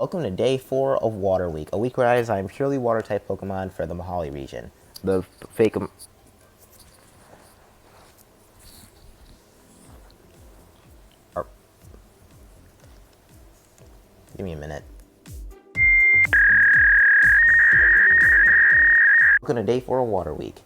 Welcome to day 4 of Water Week, a week where I design purely water type Pokemon for the Mahali region. The fake. Give me a minute. Welcome to day 4 of Water Week.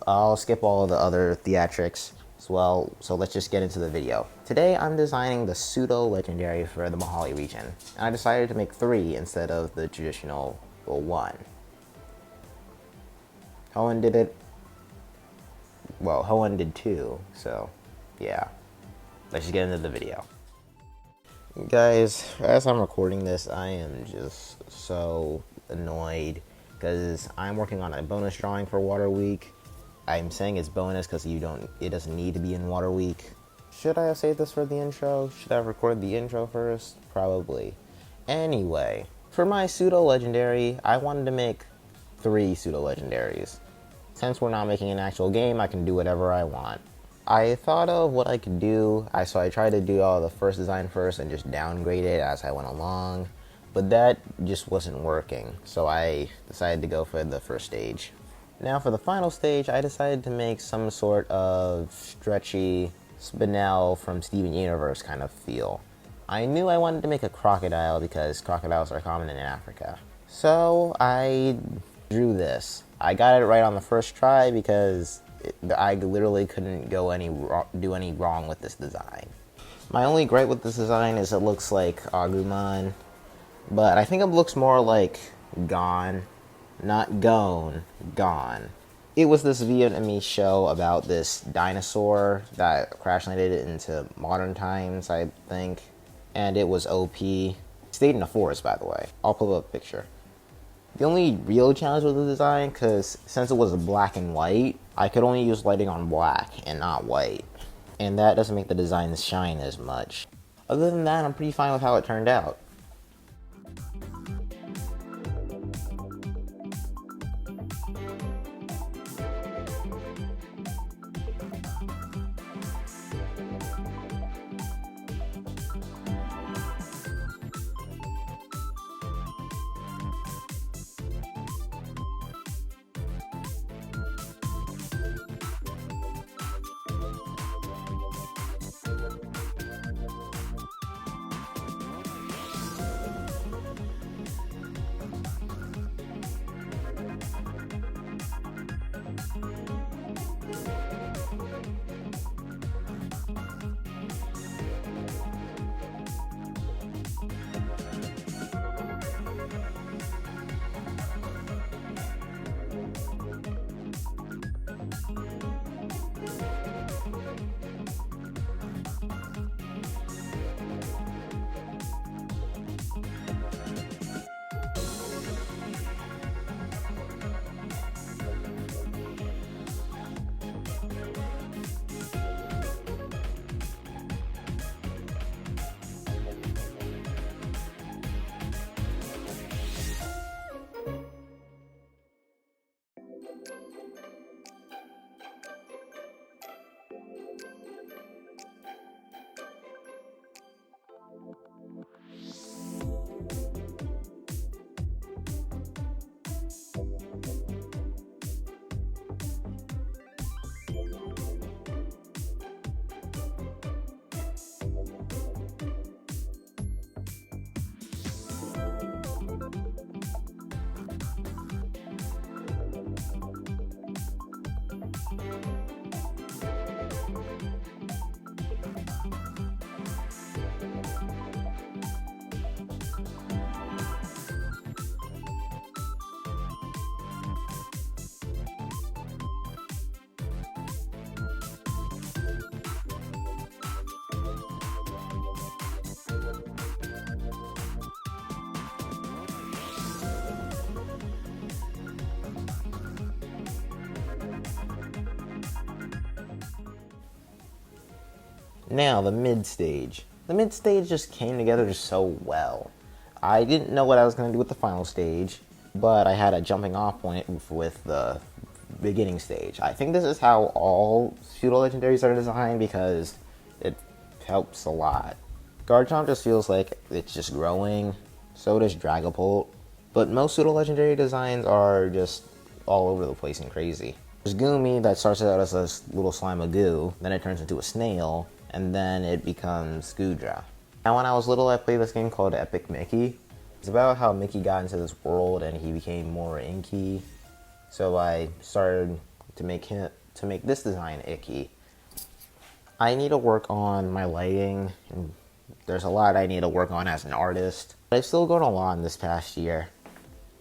I'll skip all of the other theatrics as well, so let's just get into the video. Today I'm designing the pseudo legendary for the Mahali region, and I decided to make 3 instead of the traditional 1. Hoenn did it. Well, Hoenn did 2, so yeah. Let's just get into the video. Guys, as I'm recording this, I am just so annoyed because I'm working on a bonus drawing for Water Week. I'm saying it's bonus because it doesn't need to be in Water Week. Should I have saved this for the intro? Should I have recorded the intro first? Probably. Anyway, for my pseudo legendary, I wanted to make 3 pseudo legendaries. Since we're not making an actual game, I can do whatever I want. I thought of what I could do, so I tried to do all the first design first and just downgrade it as I went along, but that just wasn't working, so I decided to go for the first stage. Now for the final stage, I decided to make some sort of stretchy Spinel from Steven Universe kind of feel. I knew I wanted to make a crocodile because crocodiles are common in Africa. So I drew this. I got it right on the first try because I literally couldn't do any wrong with this design. My only gripe with this design is it looks like Agumon, but I think it looks more like Gone, not Gone, Gone. It was this Vietnamese show about this dinosaur that crash landed into modern times, I think, and it was OP. It stayed in a forest, by the way. I'll pull up a picture. The only real challenge with the design, because since it was black and white, I could only use lighting on black and not white. And that doesn't make the design shine as much. Other than that, I'm pretty fine with how it turned out. Now, the mid-stage. The mid-stage just came together just so well. I didn't know what I was going to do with the final stage, but I had a jumping off point with the beginning stage. I think this is how all pseudo-legendaries are designed because it helps a lot. Garchomp just feels like it's just growing, So does Dragapult. But most pseudo legendary designs are just all over the place and crazy. There's Goomy that starts out as a little slime of goo, then it turns into a snail, and then it becomes Goodra. Now when I was little, I played this game called Epic Mickey. It's about how Mickey got into this world and he became more inky. So I started to make this design icky. I need to work on my lighting, and there's a lot I need to work on as an artist. But I've still grown a lot in this past year.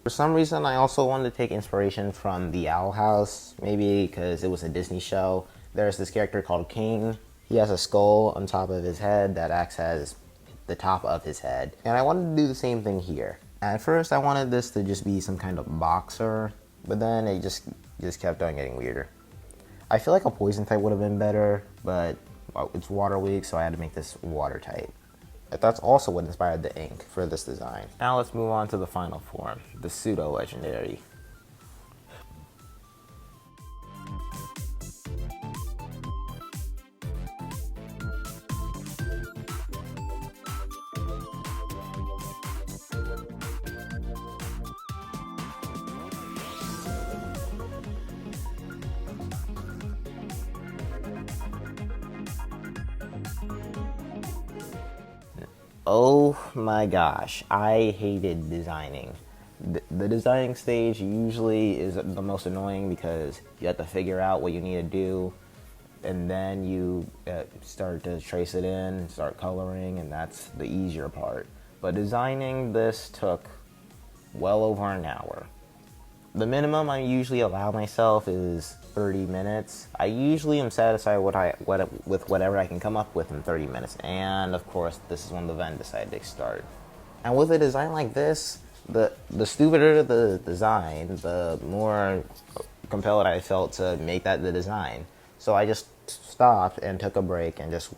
For some reason, I also wanted to take inspiration from the Owl House, maybe because it was a Disney show. There's this character called King. He has a skull on top of his head that acts as the top of his head. And I wanted to do the same thing here. At first, I wanted this to just be some kind of boxer, but then it just kept on getting weirder. I feel like a poison type would have been better, but it's water weak, so I had to make this water type. But that's also what inspired the ink for this design. Now let's move on to the final form, the pseudo legendary. Oh my gosh, I hated designing. The designing stage usually is the most annoying because you have to figure out what you need to do, and then you start to trace it in, start coloring, and that's the easier part. But designing this took well over an hour. The minimum I usually allow myself is 30 minutes. I usually am satisfied with whatever I can come up with in 30 minutes. And of course, this is when the event decided to start. And with a design like this, the stupider the design, the more compelled I felt to make that the design. So I just stopped and took a break and just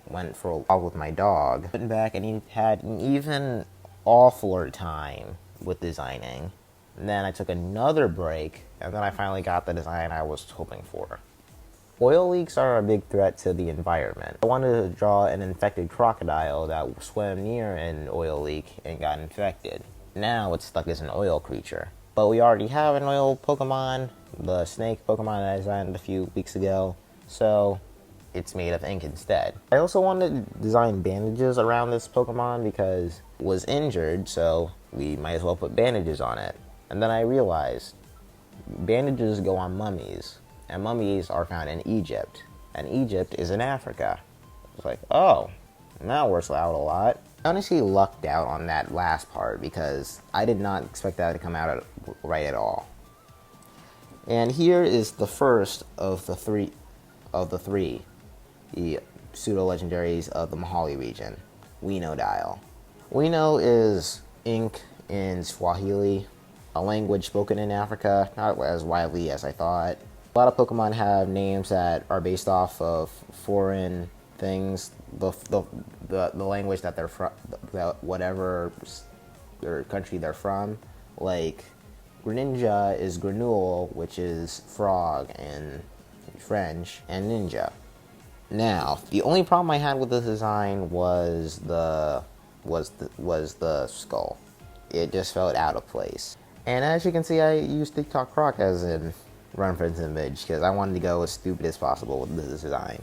went for a walk with my dog. Went back and he had an even awfuler time with designing. And then I took another break, and then I finally got the design I was hoping for. Oil leaks are a big threat to the environment. I wanted to draw an infected crocodile that swam near an oil leak and got infected. Now it's stuck as an oil creature. But we already have an oil Pokemon, the snake Pokemon that I designed a few weeks ago, so it's made of ink instead. I also wanted to design bandages around this Pokemon because it was injured, so we might as well put bandages on it. And then I realized bandages go on mummies, and mummies are found in Egypt, and Egypt is in Africa. It's like, oh, that works out a lot. I honestly lucked out on that last part because I did not expect that to come out right at all. And here is the first of the three pseudo legendaries of the Mahali region, Weanodile. Weano is ink in Swahili, a language spoken in Africa, not as widely as I thought. A lot of Pokemon have names that are based off of foreign things, the language that they're from, whatever their country they're from. Like Greninja is Grenouille, which is frog in French, and ninja. Now, the only problem I had with this design was the skull. It just felt out of place. And as you can see, I used TikTok Croc as a reference image because I wanted to go as stupid as possible with this design.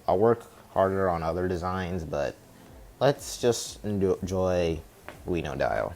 I'll work harder on other designs, but let's just enjoy Weanodile.